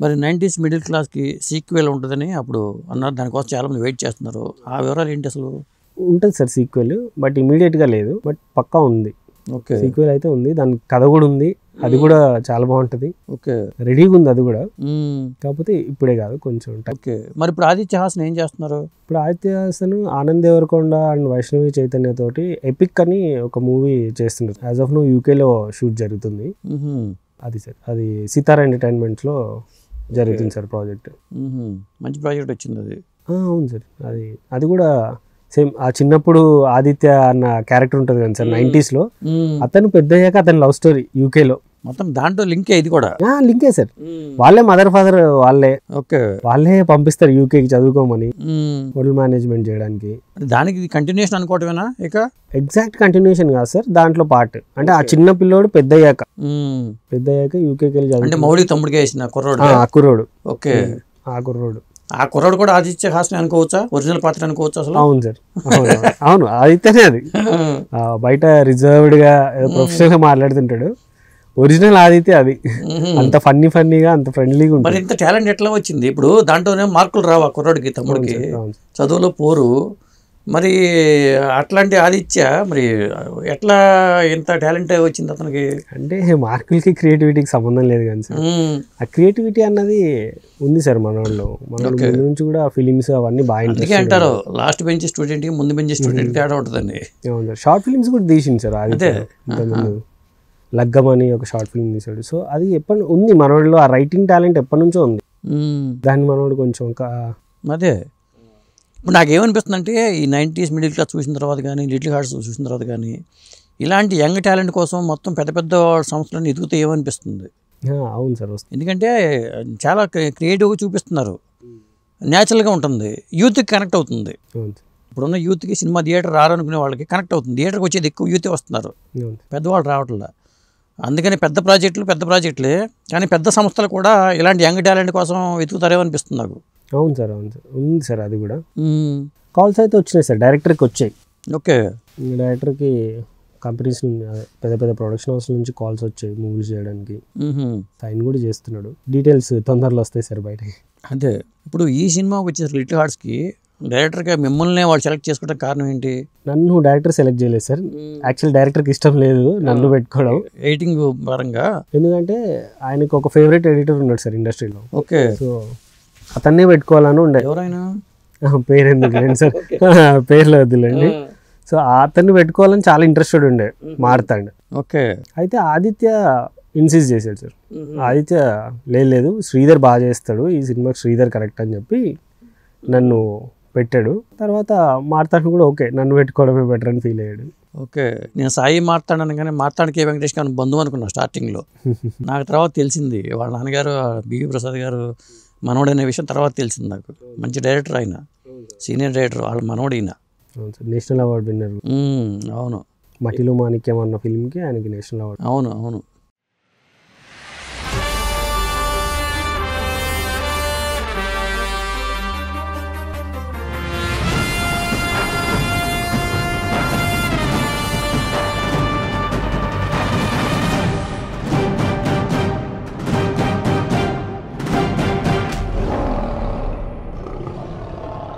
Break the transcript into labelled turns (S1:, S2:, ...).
S1: మరి 90s middle క్లాస్కి sequel ఉంటుందని అప్పుడు అన్నారు, దానికోసం చాలామంది వెయిట్ చేస్తున్నారు. ఆ వివరాలు ఏంటి అసలు?
S2: ఉంటుంది సార్ సీక్వెల్, బట్ ఇమీడియట్గా లేదు, బట్ పక్కా ఉంది.
S1: ఓకే,
S2: సీక్వెల్ అయితే ఉంది, దాని కథ కూడా ఉంది, అది కూడా చాలా బాగుంటుంది.
S1: ఓకే,
S2: రెడీగా ఉంది అది కూడా, కాకపోతే ఇప్పుడే కాదు కొంచెం టైం.
S1: ఓకే. మరి ఇప్పుడు ఆదిత్య హాసన్ ఏం చేస్తున్నారు?
S2: ఇప్పుడు ఆదిత్య హాసన్ ఆనంద్ దేవరకొండ అండ్ వైష్ణవి చైతన్య తోటి ఎపిక్ అని ఒక మూవీ చేస్తున్నారు. యాజ్ ఆఫ్ నో యూకేలో షూట్ జరుగుతుంది. అది సార్, అది సితారా ఎంటర్టైన్మెంట్స్లో జరుగుతుంది సార్ ప్రాజెక్ట్.
S1: మంచి ప్రాజెక్ట్ వచ్చింది అది.
S2: అవును సార్, అది కూడా సేమ్ ఆ చిన్నప్పుడు ఆదిత్య అన్న క్యారెక్టర్ ఉంటుంది కదా సార్ 90s లో, అతను పెద్ద అయ్యాక అతని లవ్ స్టోరీ యూకేలో
S1: మొత్తం దాంట్లో లింకే ఇది కూడా.
S2: లింకే సార్, వాళ్ళే మదర్ ఫాదర్ వాళ్ళే.
S1: ఓకే,
S2: వాళ్ళే పంపిస్తారు యూకేకి చదువుకోమని, హోటల్ మేనేజ్మెంట్ చేయడానికి.
S1: దానికి కంటిన్యూషన్ అనుకోవటమేనా? ఇక
S2: ఎగ్జాక్ట్ కంటిన్యూషన్ కాదు సార్, దాంట్లో పార్ట్. అంటే ఆ చిన్న పిల్లోడు పెద్ద అయ్యాక యూకేకి వెళ్ళి చదువు.
S1: అంటే మౌళి తమ్ముడికి వేసిన కుర్రోడు.
S2: ఆ కుర్రోడు.
S1: ఓకే,
S2: ఆ కుర్రోడు
S1: కూడా ఆదిత్య హాసన్ అనుకోవచ్చా? ఒరిజినల్ పాత్ర అనుకోవచ్చు అసలు?
S2: అవును సార్, అవును ఆదిత్యనే అది. బయట రిజర్వ్డ్ గా ప్రొఫెషనల్ గా మాట్లాడుతుంటాడు, ఒరిజినల్ ఆదిత్య అది. అంత ఫన్నీగా అంత ఫ్రెండ్లీగా ఉంటుంది.
S1: మరి ఇంత టాలెంట్ ఎట్లా వచ్చింది? ఇప్పుడు దాంట్లోనే మార్కులు రావా కుర్రోడికి, తమ్ముడికి చదువులో పోరు, మరి అట్లాంటి ఆదిత్య మరి ఎట్లా ఇంత టాలెంట్ వచ్చింది అతనికి?
S2: అంటే మార్కులకి క్రియేటివిటీకి సంబంధం లేదు కానీ సార్, ఆ క్రియేటివిటీ అన్నది ఉంది సార్ మన వాళ్ళు. మన ముందు నుంచి కూడా ఫిలిమ్స్ అవన్నీ బాగా
S1: ఇంట్రెస్ట్ అంటారు. లాస్ట్ బెంచ్ స్టూడెంట్ కి ముందు బెంచ్ స్టూడెంట్ తేడా ఉంటుందండి.
S2: అవును సార్, షార్ట్ ఫిలిమ్స్ కూడా తీసింది సార్ ఆదిత్య. లగ్గం అని ఒక షార్ట్ ఫిల్మ్ తీసాడు. సో అది ఎప్పటి ఉంది మనోడిలో, ఆ రైటింగ్ టాలెంట్ ఎప్పటి నుంచో ఉంది. దాన్ని మనోడు కొంచెం
S1: అదే. ఇప్పుడు నాకేమనిపిస్తుంది అంటే ఈ 90s మిడిల్ క్లాస్ చూసిన తర్వాత కానీ, లిటిల్ హార్ట్స్ చూసిన తర్వాత కానీ, ఇలాంటి యంగ్ టాలెంట్ కోసం మొత్తం పెద్ద పెద్ద సంస్థలను ఎదుగుతూ ఏమనిపిస్తుంది?
S2: అవును సార్,
S1: ఎందుకంటే చాలా క్రియేటివ్గా చూపిస్తున్నారు, న్యాచురల్గా ఉంటుంది, యూత్కి కనెక్ట్ అవుతుంది. ఇప్పుడున్న యూత్కి సినిమా థియేటర్ రారనుకునే వాళ్ళకి కనెక్ట్ అవుతుంది. థియేటర్కి వచ్చేది ఎక్కువ యూతే వస్తున్నారు, పెద్దవాళ్ళు రావట్లే. అందుకని పెద్ద ప్రాజెక్టులే, కానీ పెద్ద సంస్థలు కూడా ఇలాంటి యంగ్ టాలెంట్ కోసం వెతుకుతారేమో అనిపిస్తుంది నాకు.
S2: అవును సార్, ఉంది సార్. అది కూడా కాల్స్ అయితే వచ్చినాయి సార్, డైరెక్టర్కి వచ్చాయి.
S1: ఓకే,
S2: డైరెక్టర్కి కంపెనీస్ పెద్ద పెద్ద ప్రొడక్షన్ హౌస్ నుంచి కాల్స్ వచ్చాయి మూవీస్ చేయడానికి. సైన్ కూడా చేస్తున్నాడు. డీటెయిల్స్ తొందరలో వస్తాయి సార్ బయటకి.
S1: అదే, ఇప్పుడు ఈ సినిమాకి వచ్చేసరికి లిటిల్ హార్ట్స్కి డైరెక్టర్గా మిమ్మల్ని వాళ్ళు సెలెక్ట్ చేసుకోవడం కారణం ఏంటి?
S2: నన్ను డైరెక్టర్ సెలెక్ట్ చేయలేదు సార్, యాక్చువల్ డైరెక్టర్కి ఇష్టం లేదు నన్ను పెట్టుకోవడం
S1: ఎడిటింగ్ పరంగా.
S2: ఎందుకంటే ఆయనకు ఒక ఫేవరెట్ ఎడిటర్ ఉన్నాడు సార్ ఇండస్ట్రీలో.
S1: ఓకే,
S2: సో అతన్నే పెట్టుకోవాలని ఉండే.
S1: ఎవరైనా
S2: పేరు ఎందుకు లేండి సార్, పేర్లు వద్దులేండి. సో అతన్ని పెట్టుకోవాలని చాలా ఇంట్రెస్టెడ్ ఉండే, మారుతాడు.
S1: ఓకే, అయితే
S2: ఆదిత్య ఇన్సిస్ట్ చేశాడు సార్. ఆదిత్య లేదు శ్రీధర్ బాగా చేస్తాడు, ఈ సినిమాకి శ్రీధర్ కరెక్ట్ అని చెప్పి నన్ను పెట్టాడు. తర్వాత మార్తాండ్ కూడా ఓకే నన్ను పెట్టుకోవడమే బెటర్ అని ఫీల్ అయ్యాడు.
S1: ఓకే, నేను సాయి మార్తాండ్ కానీ మార్తాండ్ కే వెంకటేష్ గారు బంధువు అనుకున్నా స్టార్టింగ్లో. నాకు తర్వాత తెలిసింది వాళ్ళ నాన్నగారు బివి ప్రసాద్ గారు మనోడనే విషయం తర్వాత తెలిసింది నాకు. మంచి డైరెక్టర్ ఆయన, సీనియర్ డైరెక్టర్, వాళ్ళ మనోడైన.
S2: National award winner.
S1: అవును,
S2: మట్టిలో మాణిక్యం అన్న ఫిల్మ్కి ఆయనకి నేషనల్ అవార్డు.
S1: అవును.